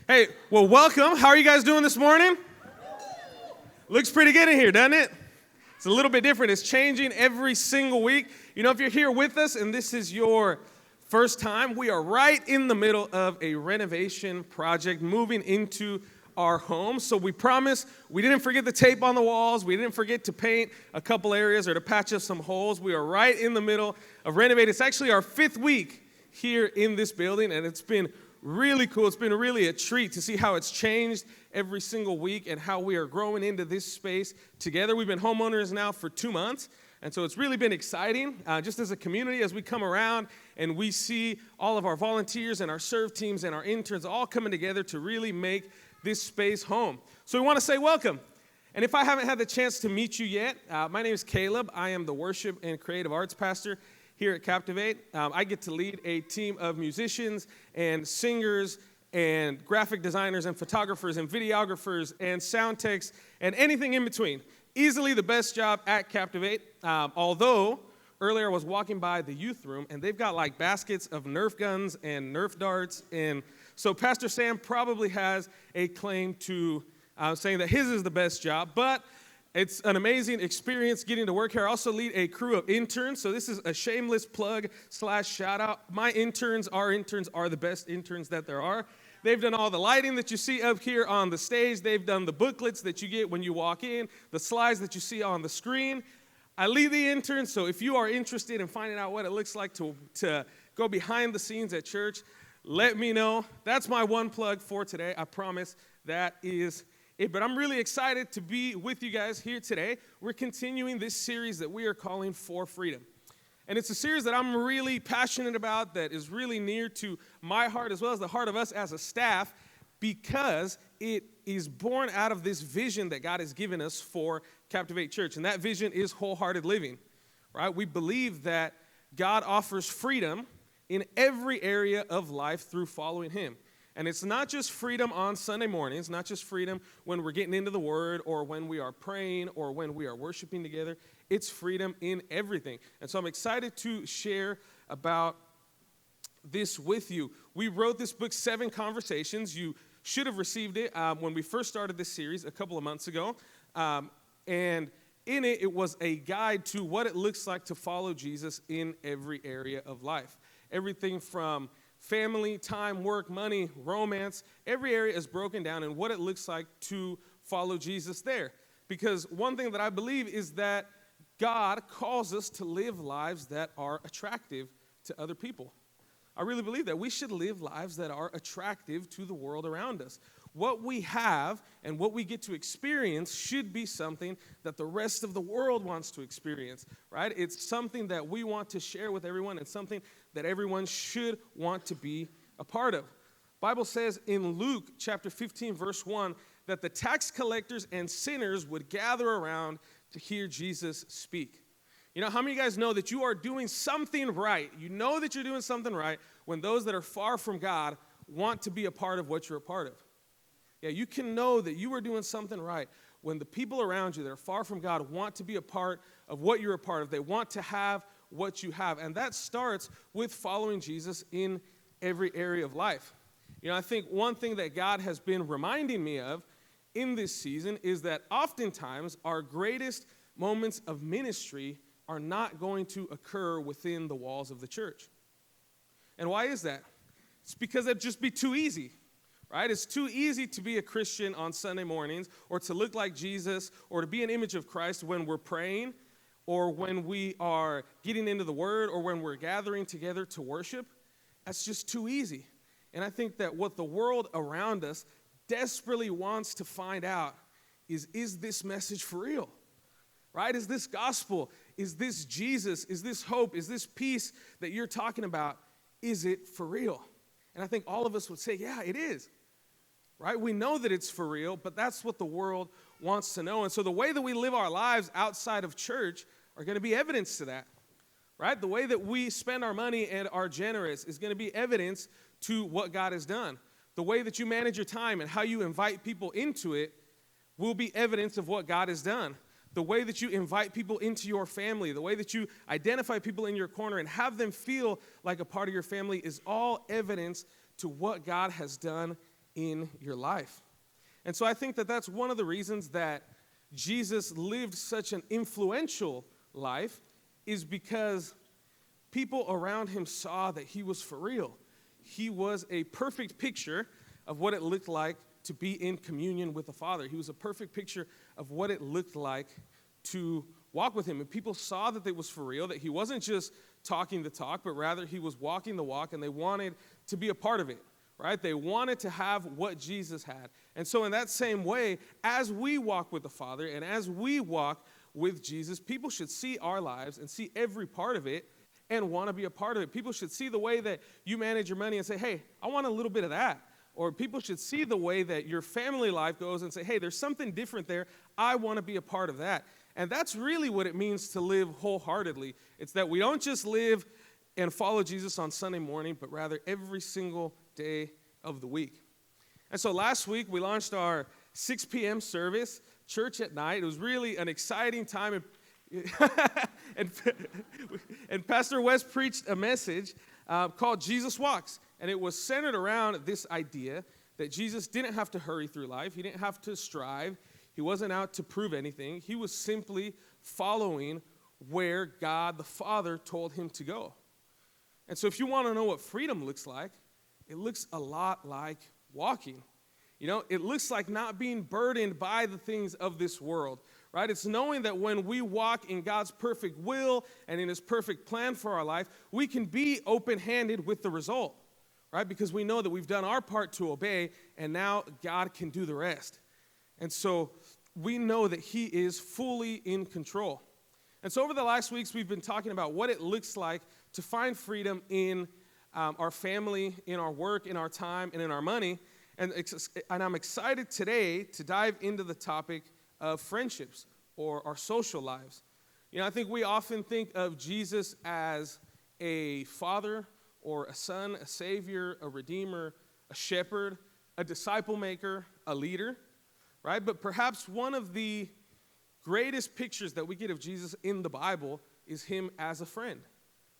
Hey, well, welcome. How are you guys doing this morning? Looks pretty good in here, doesn't it? It's a little bit different. It's changing every single week. You know, if you're here with us and this is your first time, we are right in the middle of a renovation project moving into our home. So we promise we didn't forget the tape on the walls. We didn't forget to paint a couple areas or to patch up some holes. We are right in the middle of renovating. It's actually our 5th week here in this building, and it's been really cool. It's been really a treat to see how it's changed every single week and how we are growing into this space together. We've been homeowners now for 2 months, and so it's really been exciting just as a community as we come around and we see all of our volunteers and our serve teams and our interns all coming together to really make this space home. So we want to say welcome. And if I haven't had the chance to meet you yet, my name is Caleb. I am the worship and creative arts pastor here at Captivate. I get to lead a team of musicians and singers and graphic designers and photographers and videographers and sound techs and anything in between. Easily the best job at Captivate. Although earlier I was walking by the youth room and they've got like baskets of Nerf guns and Nerf darts, and so Pastor Sam probably has a claim to saying that his is the best job, but it's an amazing experience getting to work here. I also lead a crew of interns, so this is a shameless plug / shout out. My interns are the best interns that there are. They've done all the lighting that you see up here on the stage. They've done the booklets that you get when you walk in, the slides that you see on the screen. I lead the interns, so if you are interested in finding out what it looks like to go behind the scenes at church, let me know. That's my one plug for today. I promise that is it. But I'm really excited to be with you guys here today. We're continuing this series that we are calling For Freedom. And it's a series that I'm really passionate about, that is really near to my heart as well as the heart of us as a staff, because it is born out of this vision that God has given us for Captivate Church. And that vision is wholehearted living, right? We believe that God offers freedom in every area of life through following Him. And it's not just freedom on Sunday mornings, not just freedom when we're getting into the Word or when we are praying or when we are worshiping together. It's freedom in everything. And so I'm excited to share about this with you. We wrote this book, 7 Conversations. You should have received it when we first started this series a couple of months ago. And in it, it was a guide to what it looks like to follow Jesus in every area of life. Everything from family, time, work, money, romance, every area is broken down and what it looks like to follow Jesus there. Because one thing that I believe is that God calls us to live lives that are attractive to other people. I really believe that we should live lives that are attractive to the world around us. What we have and what we get to experience should be something that the rest of the world wants to experience, right? It's something that we want to share with everyone and something that everyone should want to be a part of. The Bible says in Luke chapter 15, verse 1, that the tax collectors and sinners would gather around to hear Jesus speak. You know, how many of you guys know that you are doing something right? You know that you're doing something right when those that are far from God want to be a part of what you're a part of. Yeah, you can know that you are doing something right when the people around you that are far from God want to be a part of what you're a part of. They want to have what you have. And that starts with following Jesus in every area of life. You know, I think one thing that God has been reminding me of in this season is that oftentimes our greatest moments of ministry are not going to occur within the walls of the church. And why is that? It's because it'd just be too easy. Right? It's too easy to be a Christian on Sunday mornings or to look like Jesus or to be an image of Christ when we're praying or when we are getting into the Word or when we're gathering together to worship. That's just too easy. And I think that what the world around us desperately wants to find out is this message for real? Right? Is this gospel? Is this Jesus? Is this hope? Is this peace that you're talking about? Is it for real? And I think all of us would say, yeah, it is. Right? We know that it's for real, but that's what the world wants to know. And so the way that we live our lives outside of church are going to be evidence to that. Right? The way that we spend our money and are generous is going to be evidence to what God has done. The way that you manage your time and how you invite people into it will be evidence of what God has done. The way that you invite people into your family, the way that you identify people in your corner and have them feel like a part of your family is all evidence to what God has done in your life. And so I think that that's one of the reasons that Jesus lived such an influential life, is because people around him saw that he was for real. He was a perfect picture of what it looked like to be in communion with the Father. He was a perfect picture of what it looked like to walk with him. And people saw that it was for real, that he wasn't just talking the talk, but rather he was walking the walk, and they wanted to be a part of it, right? They wanted to have what Jesus had. And so in that same way, as we walk with the Father and as we walk with Jesus, people should see our lives and see every part of it and want to be a part of it. People should see the way that you manage your money and say, hey, I want a little bit of that. Or people should see the way that your family life goes and say, hey, there's something different there. I want to be a part of that. And that's really what it means to live wholeheartedly. It's that we don't just live and follow Jesus on Sunday morning, but rather every single day of the week. And so last week, we launched our 6 p.m. service, Church at Night. It was really an exciting time. And Pastor West preached a message called Jesus Walks. And it was centered around this idea that Jesus didn't have to hurry through life. He didn't have to strive. He wasn't out to prove anything. He was simply following where God the Father told him to go. And so if you want to know what freedom looks like, it looks a lot like walking. You know, it looks like not being burdened by the things of this world, right? It's knowing that when we walk in God's perfect will and in his perfect plan for our life, we can be open-handed with the result, right? Because we know that we've done our part to obey, and now God can do the rest. And so we know that he is fully in control. And so over the last weeks, we've been talking about what it looks like to find freedom in our family, in our work, in our time, and in our money. And I'm excited today to dive into the topic of friendships or our social lives. You know, I think we often think of Jesus as a father or a son, a savior, a redeemer, a shepherd, a disciple maker, a leader, right? But perhaps one of the greatest pictures that we get of Jesus in the Bible is him as a friend,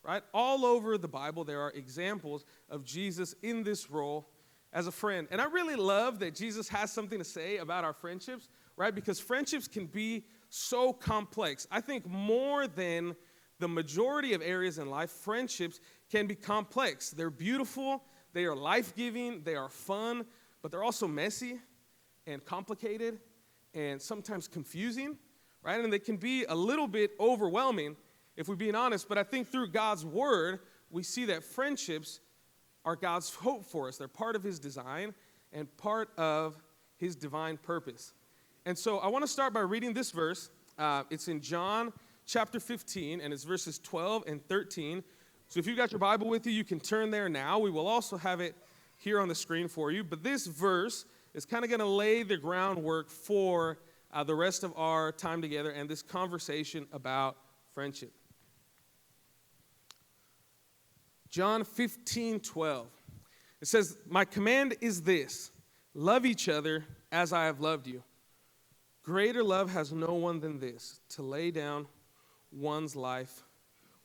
right? All over the Bible, there are examples of Jesus in this role as a friend. And I really love that Jesus has something to say about our friendships, right? Because friendships can be so complex. I think more than the majority of areas in life, friendships can be complex. They're beautiful, they are life-giving, they are fun, but they're also messy and complicated and sometimes confusing, right? And they can be a little bit overwhelming, if we're being honest. But I think through God's word, we see that friendships are God's hope for us. They're part of his design and part of his divine purpose. And so I want to start by reading this verse. It's in John chapter 15, and it's verses 12 and 13. So if you've got your Bible with you, you can turn there now. We will also have it here on the screen for you. But this verse is kind of going to lay the groundwork for the rest of our time together and this conversation about friendship. John 15:12. It says, "My command is this, love each other as I have loved you. Greater love has no one than this, to lay down one's life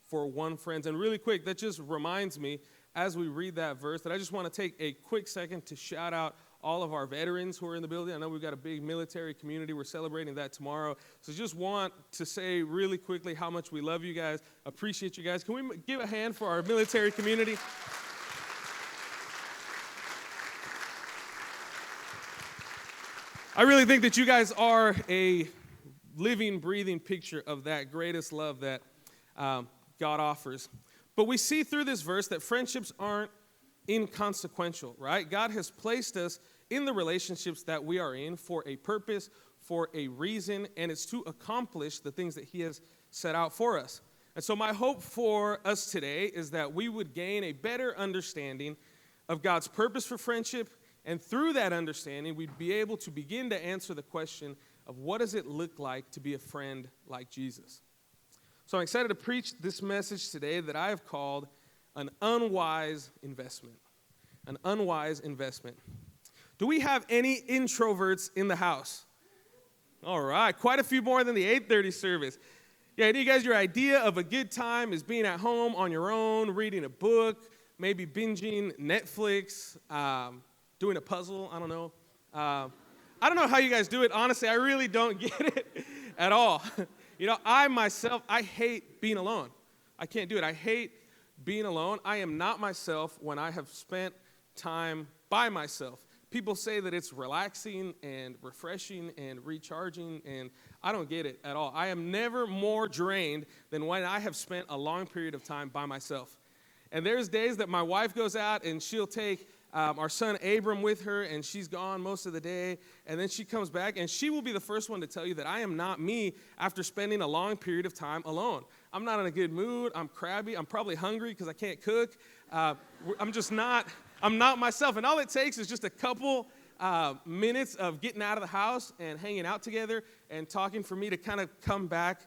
for one friend." And really quick, that just reminds me, as we read that verse, that I just want to take a quick second to shout out all of our veterans who are in the building. I know we've got a big military community. We're celebrating that tomorrow. So just want to say really quickly how much we love you guys, appreciate you guys. Can we give a hand for our military community? I really think that you guys are a living, breathing picture of that greatest love that God offers. But we see through this verse that friendships aren't inconsequential, right? God has placed us in the relationships that we are in for a purpose, for a reason, and it's to accomplish the things that he has set out for us. And so my hope for us today is that we would gain a better understanding of God's purpose for friendship, and through that understanding, we'd be able to begin to answer the question of what does it look like to be a friend like Jesus. So I'm excited to preach this message today that I have called an unwise investment. An unwise investment. Do we have any introverts in the house? All right, quite a few more than the 8:30 service. Yeah, you guys, your idea of a good time is being at home on your own, reading a book, maybe binging Netflix, doing a puzzle. I don't know. I don't know how you guys do it. Honestly, I really don't get it at all. I hate being alone. I can't do it. I hate being alone. I am not myself when I have spent time by myself. People say that it's relaxing and refreshing and recharging, and I don't get it at all. I am never more drained than when I have spent a long period of time by myself. And there's days that my wife goes out and she'll take our son Abram with her, and she's gone most of the day, and then she comes back, and she will be the first one to tell you that I am not me after spending a long period of time alone. I'm not in a good mood. I'm crabby. I'm probably hungry because I can't cook. I'm not myself. And all it takes is just a couple minutes of getting out of the house and hanging out together and talking for me to kind of come back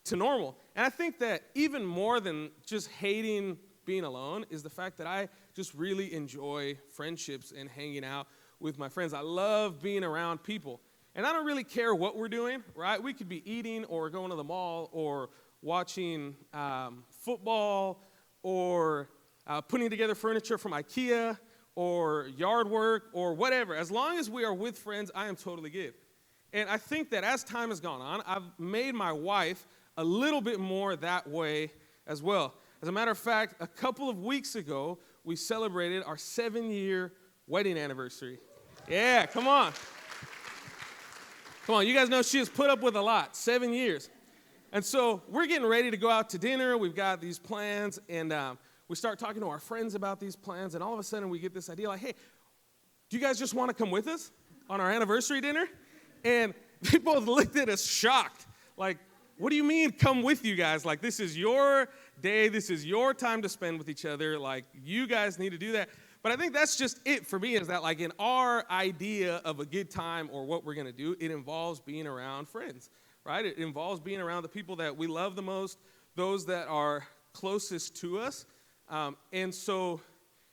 to normal. And I think that even more than just hating being alone is the fact that I just really enjoy friendships and hanging out with my friends. I love being around people. And I don't really care what we're doing, right? We could be eating or going to the mall or watching football or putting together furniture from IKEA or yard work or whatever. As long as we are with friends, I am totally good. And I think that as time has gone on, I've made my wife a little bit more that way as well. As a matter of fact, a couple of weeks ago, we celebrated our 7-year wedding anniversary. Yeah, come on. Come on, you guys know she has put up with a lot, 7 years. And so we're getting ready to go out to dinner. We've got these plans, and we start talking to our friends about these plans, and all of a sudden we get this idea like, hey, do you guys just want to come with us on our anniversary dinner? And they both looked at us shocked, like, what do you mean come with you guys? Like, this is your day. This is your time to spend with each other. Like, you guys need to do that. But I think that's just it for me, is that like in our idea of a good time or what we're going to do, it involves being around friends, right? It involves being around the people that we love the most, those that are closest to us. And so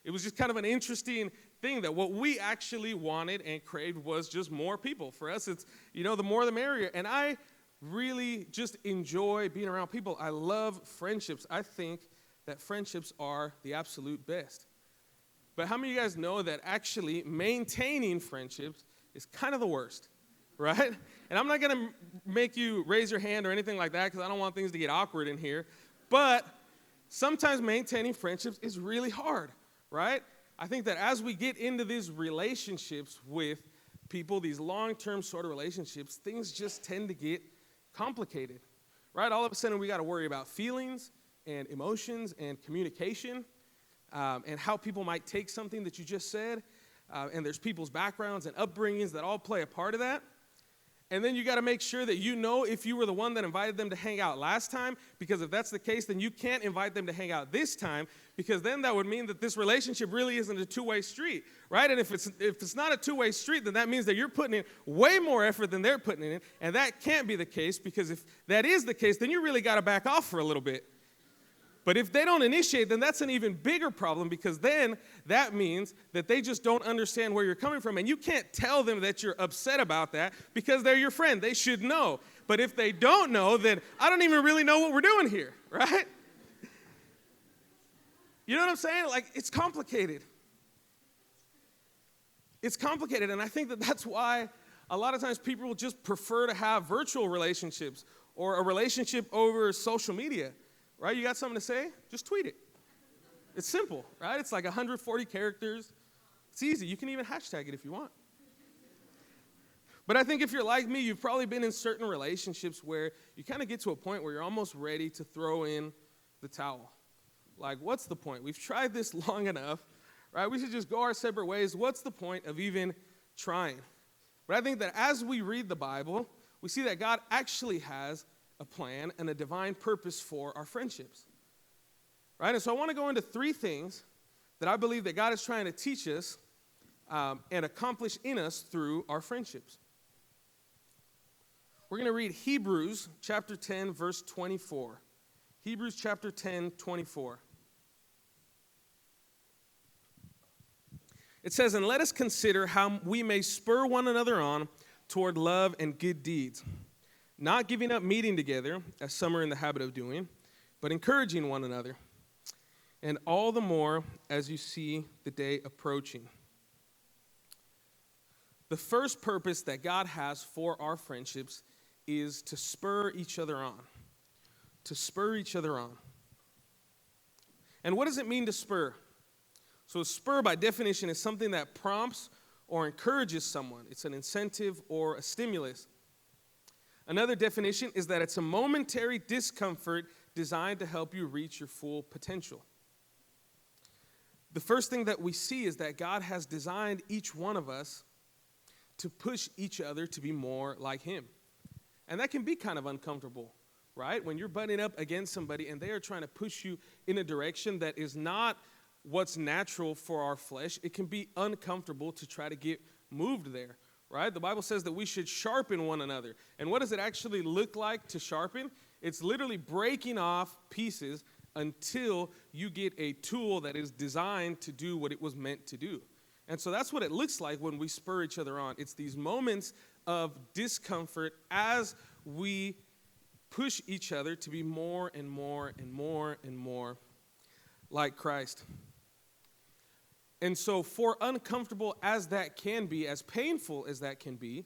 it was just kind of an interesting thing that what we actually wanted and craved was just more people. For us, it's, the more the merrier. And I really just enjoy being around people. I love friendships. I think that friendships are the absolute best. But how many of you guys know that actually maintaining friendships is kind of the worst, right? And I'm not going to make you raise your hand or anything like that because I don't want things to get awkward in here. But sometimes maintaining friendships is really hard, right? I think that as we get into these relationships with people, these long-term sort of relationships, things just tend to get complicated, right? All of a sudden, we got to worry about feelings and emotions and communication and how people might take something that you just said. And there's people's backgrounds and upbringings that all play a part of that. And then you got to make sure that you know if you were the one that invited them to hang out last time, because if that's the case, then you can't invite them to hang out this time, because then that would mean that this relationship really isn't a two-way street, right? And if it's not a two-way street, then that means that you're putting in way more effort than they're putting in, and that can't be the case, because if that is the case, then you really got to back off for a little bit. But if they don't initiate, then that's an even bigger problem, because then that means that they just don't understand where you're coming from. And you can't tell them that you're upset about that because they're your friend. They should know. But if they don't know, then I don't even really know what we're doing here, right? You know what I'm saying? Like, it's complicated. It's complicated, and I think that that's why a lot of times people will just prefer to have virtual relationships or a relationship over social media. Right? You got something to say? Just tweet it. It's simple, right? It's like 140 characters. It's easy. You can even hashtag it if you want. But I think if you're like me, you've probably been in certain relationships where you kind of get to a point where you're almost ready to throw in the towel. Like, what's the point? We've tried this long enough, right? We should just go our separate ways. What's the point of even trying? But I think that as we read the Bible, we see that God actually has a plan and a divine purpose for our friendships, right? And so I want to go into 3 things that I believe that God is trying to teach us and accomplish in us through our friendships. We're going to read Hebrews chapter 10, verse 24. Hebrews chapter 10, 24. It says, "And let us consider how we may spur one another on toward love and good deeds, not giving up meeting together, as some are in the habit of doing, but encouraging one another, and all the more as you see the day approaching." The first purpose that God has for our friendships is to spur each other on. To spur each other on. And what does it mean to spur? So a spur, by definition, is something that prompts or encourages someone. It's an incentive or a stimulus. Another definition is that it's a momentary discomfort designed to help you reach your full potential. The first thing that we see is that God has designed each one of us to push each other to be more like Him. And that can be kind of uncomfortable, right? When you're butting up against somebody and they are trying to push you in a direction that is not what's natural for our flesh, it can be uncomfortable to try to get moved there, right? The Bible says that we should sharpen one another. And what does it actually look like to sharpen? It's literally breaking off pieces until you get a tool that is designed to do what it was meant to do. And so that's what it looks like when we spur each other on. It's these moments of discomfort as we push each other to be more and more and more and more like Christ. And so for uncomfortable as that can be, as painful as that can be,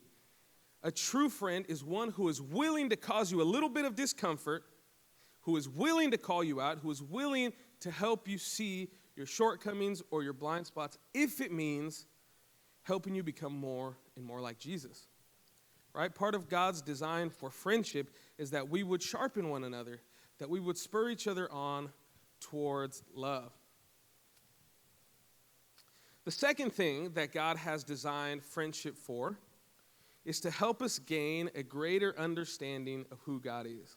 a true friend is one who is willing to cause you a little bit of discomfort, who is willing to call you out, who is willing to help you see your shortcomings or your blind spots, if it means helping you become more and more like Jesus. Right? Part of God's design for friendship is that we would sharpen one another, that we would spur each other on towards love. The second thing that God has designed friendship for is to help us gain a greater understanding of who God is.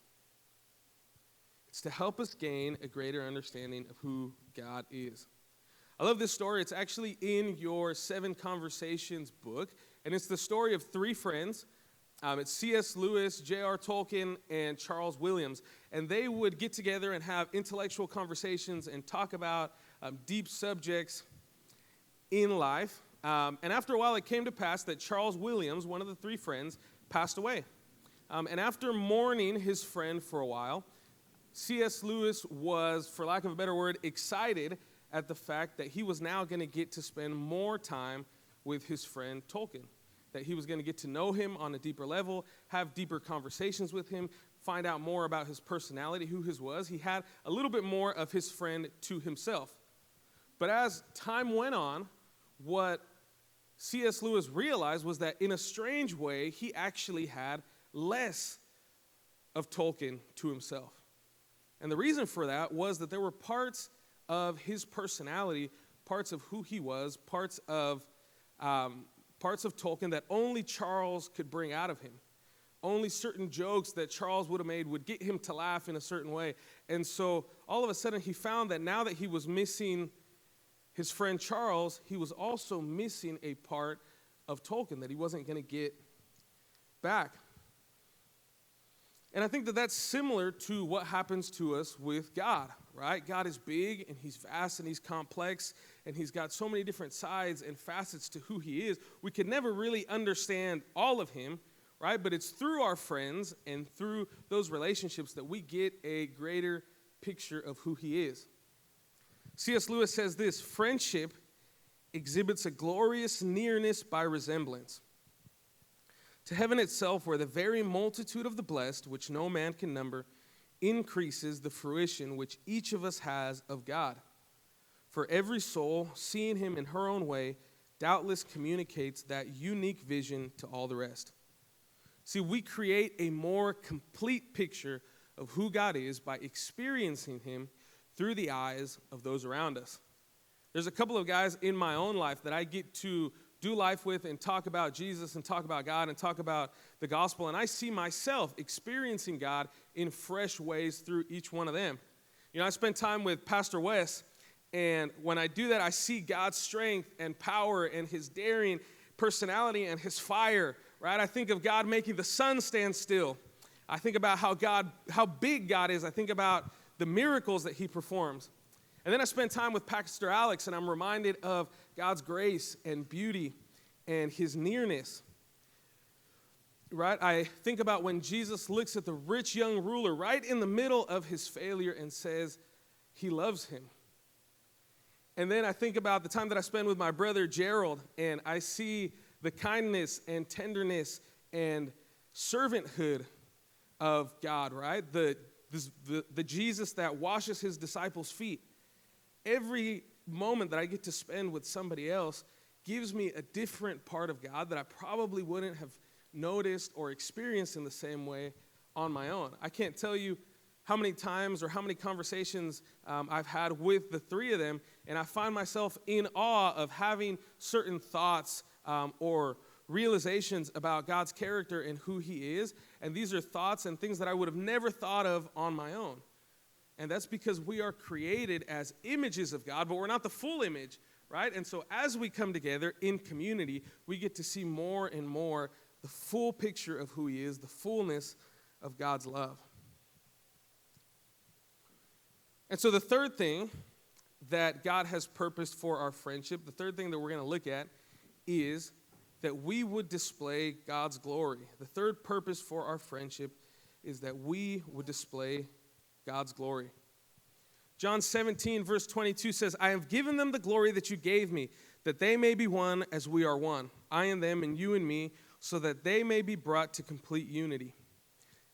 It's to help us gain a greater understanding of who God is. I love this story. It's actually in your 7 Conversations book, and it's the story of 3 friends. It's C.S. Lewis, J.R. Tolkien, and Charles Williams. And they would get together and have intellectual conversations and talk about deep subjects in life. And after a while, it came to pass that Charles Williams, one of the 3 friends, passed away. And after mourning his friend for a while, C.S. Lewis was, for lack of a better word, excited at the fact that he was now going to get to spend more time with his friend Tolkien, that he was going to get to know him on a deeper level, have deeper conversations with him, find out more about his personality, who his was. He had a little bit more of his friend to himself. But as time went on, what C.S. Lewis realized was that in a strange way, he actually had less of Tolkien to himself. And the reason for that was that there were parts of his personality, parts of who he was, parts of Tolkien that only Charles could bring out of him. Only certain jokes that Charles would have made would get him to laugh in a certain way. And so all of a sudden he found that now that he was missing his friend Charles, he was also missing a part of Tolkien that he wasn't going to get back. And I think that that's similar to what happens to us with God, right? God is big and he's vast and he's complex and he's got so many different sides and facets to who he is. We can never really understand all of him, right? But it's through our friends and through those relationships that we get a greater picture of who he is. C.S. Lewis says this: friendship exhibits a glorious nearness by resemblance to heaven itself, where the very multitude of the blessed, which no man can number, increases the fruition which each of us has of God. For every soul, seeing him in her own way, doubtless communicates that unique vision to all the rest. See, we create a more complete picture of who God is by experiencing him through the eyes of those around us. There's a couple of guys in my own life that I get to do life with and talk about Jesus and talk about God and talk about the gospel. And I see myself experiencing God in fresh ways through each one of them. You know, I spend time with Pastor Wes, and when I do that, I see God's strength and power and his daring personality and his fire, right? I think of God making the sun stand still. I think about how big God is. I think about the miracles that he performs. And then I spend time with Pastor Alex, and I'm reminded of God's grace and beauty and his nearness. Right? I think about when Jesus looks at the rich young ruler right in the middle of his failure and says he loves him. And then I think about the time that I spend with my brother Gerald, and I see the kindness and tenderness and servanthood of God, right? The Jesus that washes his disciples' feet. Every moment that I get to spend with somebody else gives me a different part of God that I probably wouldn't have noticed or experienced in the same way on my own. I can't tell you how many times or how many conversations I've had with the three of them, and I find myself in awe of having certain thoughts or realizations about God's character and who he is, and these are thoughts and things that I would have never thought of on my own. And that's because we are created as images of God, but we're not the full image, right? And so as we come together in community, we get to see more and more the full picture of who he is, the fullness of God's love. And so the third thing that God has purposed for our friendship, the third thing that we're going to look at is that we would display God's glory. The third purpose for our friendship is that we would display God's glory. John 17, verse 22 says, I have given them the glory that you gave me, that they may be one as we are one, I and them and you and me, so that they may be brought to complete unity.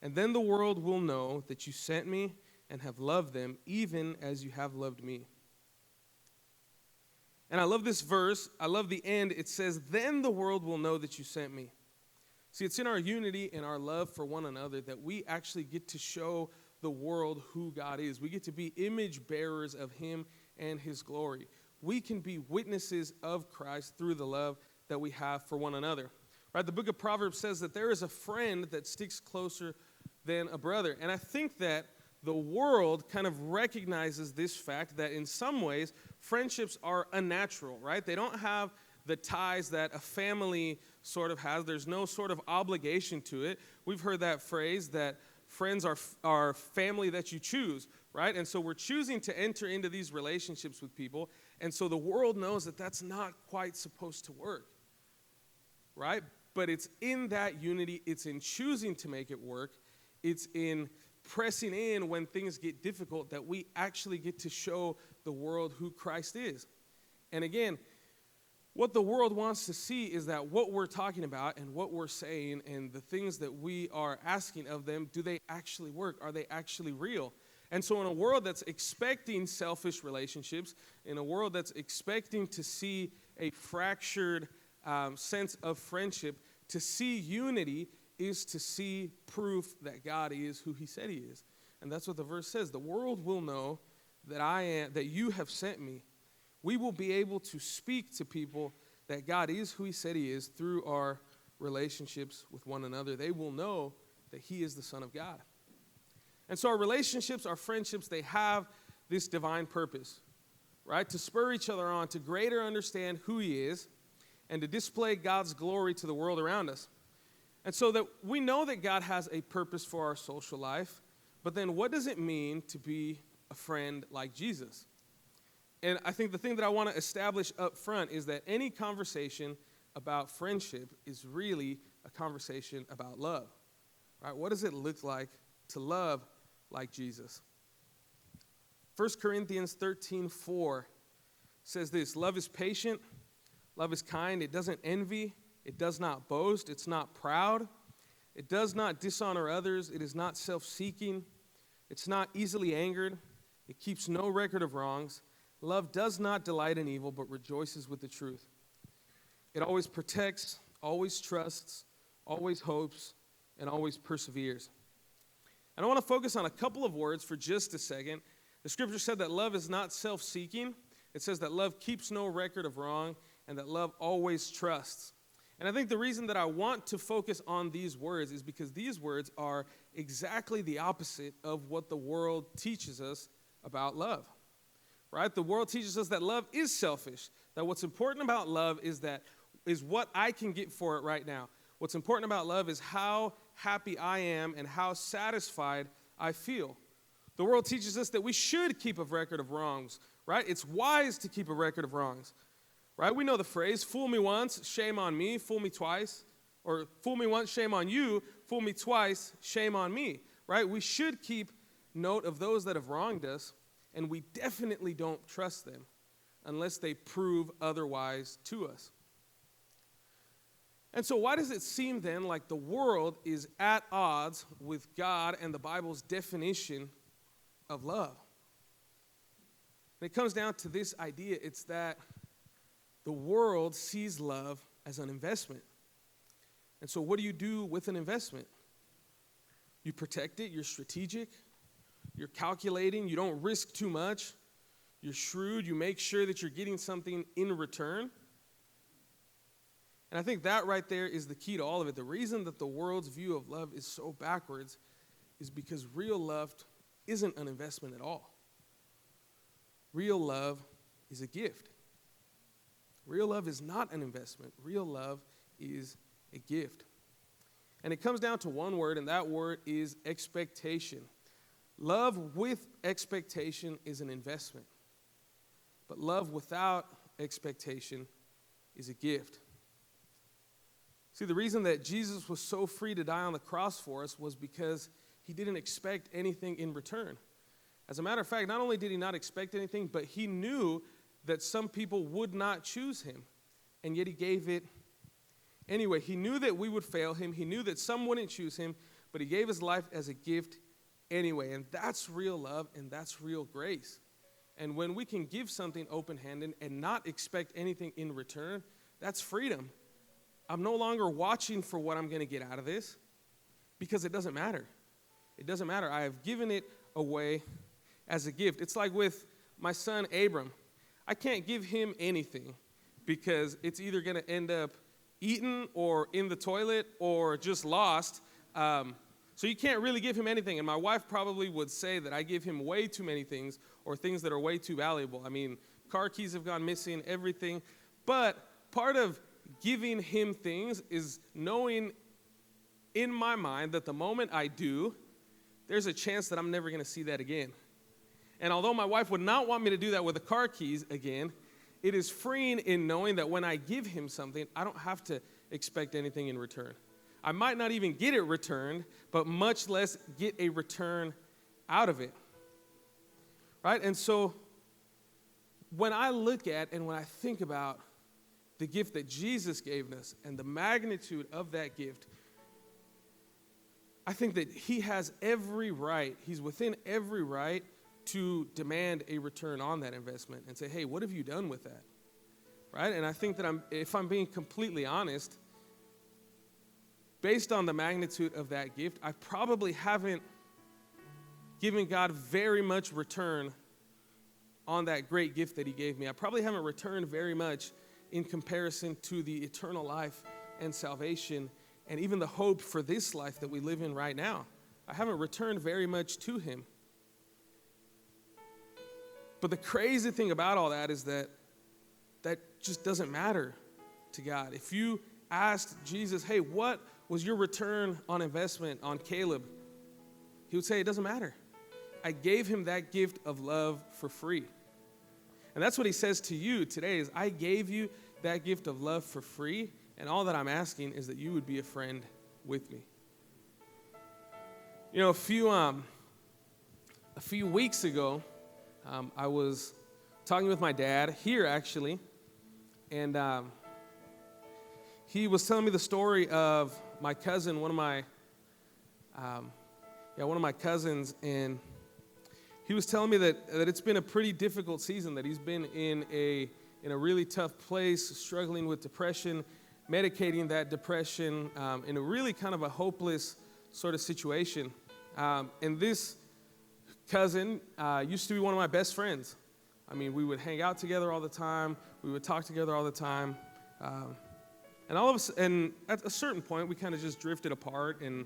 And then the world will know that you sent me and have loved them, even as you have loved me. And I love this verse. I love the end. It says, then the world will know that you sent me. See, it's in our unity and our love for one another that we actually get to show the world who God is. We get to be image bearers of him and his glory. We can be witnesses of Christ through the love that we have for one another. Right? The book of Proverbs says that there is a friend that sticks closer than a brother. And I think that the world kind of recognizes this fact that in some ways, friendships are unnatural, right? They don't have the ties that a family sort of has. There's no sort of obligation to it. We've heard that phrase that friends are family that you choose, right? And so we're choosing to enter into these relationships with people. And so the world knows that that's not quite supposed to work, right? But it's in that unity. It's in choosing to make it work. It's in pressing in when things get difficult that we actually get to show the world who Christ is. And again, what the world wants to see is that what we're talking about and what we're saying and the things that we are asking of them, do they actually work? Are they actually real? And so in a world that's expecting selfish relationships, in a world that's expecting to see a fractured sense of friendship, to see unity is to see proof that God is who he said he is. And that's what the verse says. The world will know that you have sent me. We will be able to speak to people that God is who he said he is through our relationships with one another. They will know that he is the Son of God. And so our relationships, our friendships, they have this divine purpose, right? To spur each other on, to greater understand who he is, and to display God's glory to the world around us. And so that we know that God has a purpose for our social life, but then what does it mean to be a friend like Jesus? And I think the thing that I want to establish up front is that any conversation about friendship is really a conversation about love. Right? What does it look like to love like Jesus? 1 Corinthians 13:4 says this, love is patient, love is kind, it doesn't envy, it does not boast, it's not proud, it does not dishonor others, it is not self-seeking, it's not easily angered, it keeps no record of wrongs. Love does not delight in evil, but rejoices with the truth. It always protects, always trusts, always hopes, and always perseveres. And I want to focus on a couple of words for just a second. The scripture said that love is not self-seeking. It says that love keeps no record of wrong, and that love always trusts. And I think the reason that I want to focus on these words is because these words are exactly the opposite of what the world teaches us about love. Right? The world teaches us that love is selfish, that what's important about love is what I can get for it right now. What's important about love is how happy I am and how satisfied I feel. The world teaches us that we should keep a record of wrongs, right? It's wise to keep a record of wrongs, right? We know the phrase, fool me once, shame on me, fool me twice, or fool me once, shame on you, fool me twice, shame on me, right? We should keep note of those that have wronged us, and we definitely don't trust them unless they prove otherwise to us. And so why does it seem then like the world is at odds with God and the Bible's definition of love? And it comes down to this idea. It's that the world sees love as an investment. And so what do you do with an investment? You protect it, you're strategic, you're calculating, you don't risk too much, you're shrewd, you make sure that you're getting something in return. And I think that right there is the key to all of it. The reason that the world's view of love is so backwards is because real love isn't an investment at all. Real love is a gift. Real love is not an investment. Real love is a gift. And it comes down to one word, and that word is expectation. Love with expectation is an investment. But love without expectation is a gift. See, the reason that Jesus was so free to die on the cross for us was because he didn't expect anything in return. As a matter of fact, not only did he not expect anything, but he knew that some people would not choose him, and yet he gave it anyway. He knew that we would fail him. He knew that some wouldn't choose him, but he gave his life as a gift anyway. And that's real love, and that's real grace. And when we can give something open-handed and not expect anything in return, that's freedom. I'm no longer watching for what I'm going to get out of this because it doesn't matter. It doesn't matter. I have given it away as a gift. It's like with my son Abram. I can't give him anything because it's either going to end up eaten or in the toilet or just lost. So you can't really give him anything. And my wife probably would say that I give him way too many things or things that are way too valuable. I mean, car keys have gone missing, everything. But part of giving him things is knowing in my mind that the moment I do, there's a chance that I'm never going to see that again. And although my wife would not want me to do that with the car keys again, it is freeing in knowing that when I give him something, I don't have to expect anything in return. I might not even get it returned, but much less get a return out of it. Right? And so when I look at and when I think about the gift that Jesus gave us and the magnitude of that gift, I think that he has every right, he's within every right to demand a return on that investment and say, hey, what have you done with that? Right? And I think that if I'm being completely honest, based on the magnitude of that gift, I probably haven't given God very much return on that great gift that he gave me. I probably haven't returned very much in comparison to the eternal life and salvation and even the hope for this life that we live in right now. I haven't returned very much to him. But the crazy thing about all that is that just doesn't matter to God. If you asked Jesus, hey, what was your return on investment on Caleb? He would say, it doesn't matter. I gave him that gift of love for free. And that's what he says to you today is, I gave you that gift of love for free, and all that I'm asking is that you would be a friend with me. You know, a few weeks ago, I was talking with my dad here, actually, and he was telling me the story of my cousin, one of my cousins, and he was telling me that it's been a pretty difficult season, that he's been in a really tough place, struggling with depression, medicating that depression, in a really kind of a hopeless sort of situation. And this cousin used to be one of my best friends. I mean, we would hang out together all the time. We would talk together all the time. And at a certain point, we kind of just drifted apart and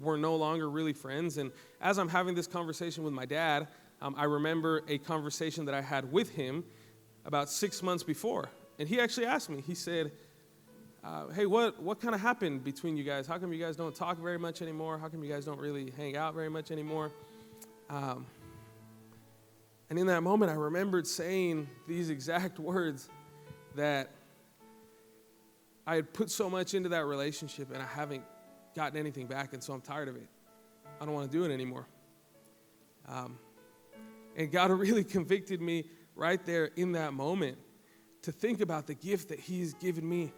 we're no longer really friends. And as I'm having this conversation with my dad, I remember a conversation that I had with him about 6 months before. And he actually asked me, he said, hey, what kind of happened between you guys? How come you guys don't talk very much anymore? How come you guys don't really hang out very much anymore? And in that moment, I remembered saying these exact words, that I had put so much into that relationship and I haven't gotten anything back, and so I'm tired of it. I don't want to do it anymore. And God really convicted me right there in that moment to think about the gift that he's given me,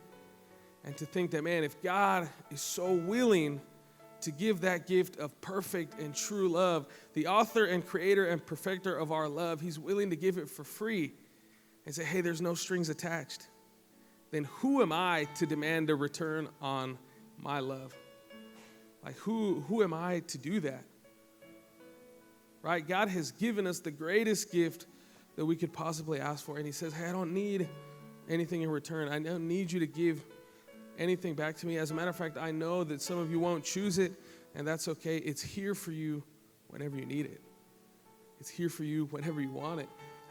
and to think that, man, if God is so willing to give that gift of perfect and true love, the author and creator and perfecter of our love, he's willing to give it for free and say, hey, there's no strings attached, then who am I to demand a return on my love? Like, who am I to do that? Right? God has given us the greatest gift that we could possibly ask for. And he says, hey, I don't need anything in return. I don't need you to give anything back to me. As a matter of fact, I know that some of you won't choose it, and that's okay. It's here for you whenever you need it. It's here for you whenever you want it.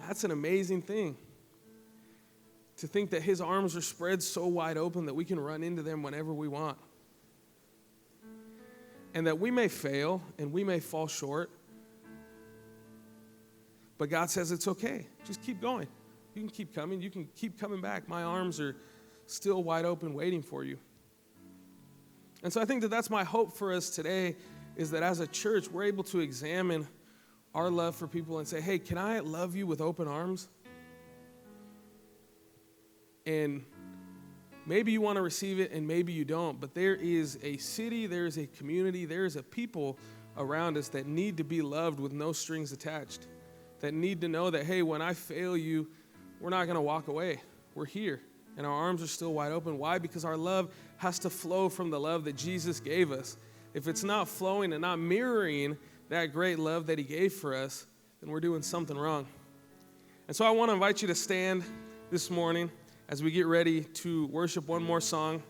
That's an amazing thing. To think that his arms are spread so wide open that we can run into them whenever we want. And that we may fail and we may fall short, but God says it's okay. Just keep going. You can keep coming. You can keep coming back. My arms are still wide open waiting for you. And so I think that that's my hope for us today, is that as a church, we're able to examine our love for people and say, hey, can I love you with open arms? And maybe you want to receive it and maybe you don't, but there is a city, there is a community, there is a people around us that need to be loved with no strings attached, that need to know that, hey, when I fail you, we're not going to walk away. We're here, and our arms are still wide open. Why? Because our love has to flow from the love that Jesus gave us. If it's not flowing and not mirroring that great love that he gave for us, then we're doing something wrong. And so I want to invite you to stand this morning as we get ready to worship one more song.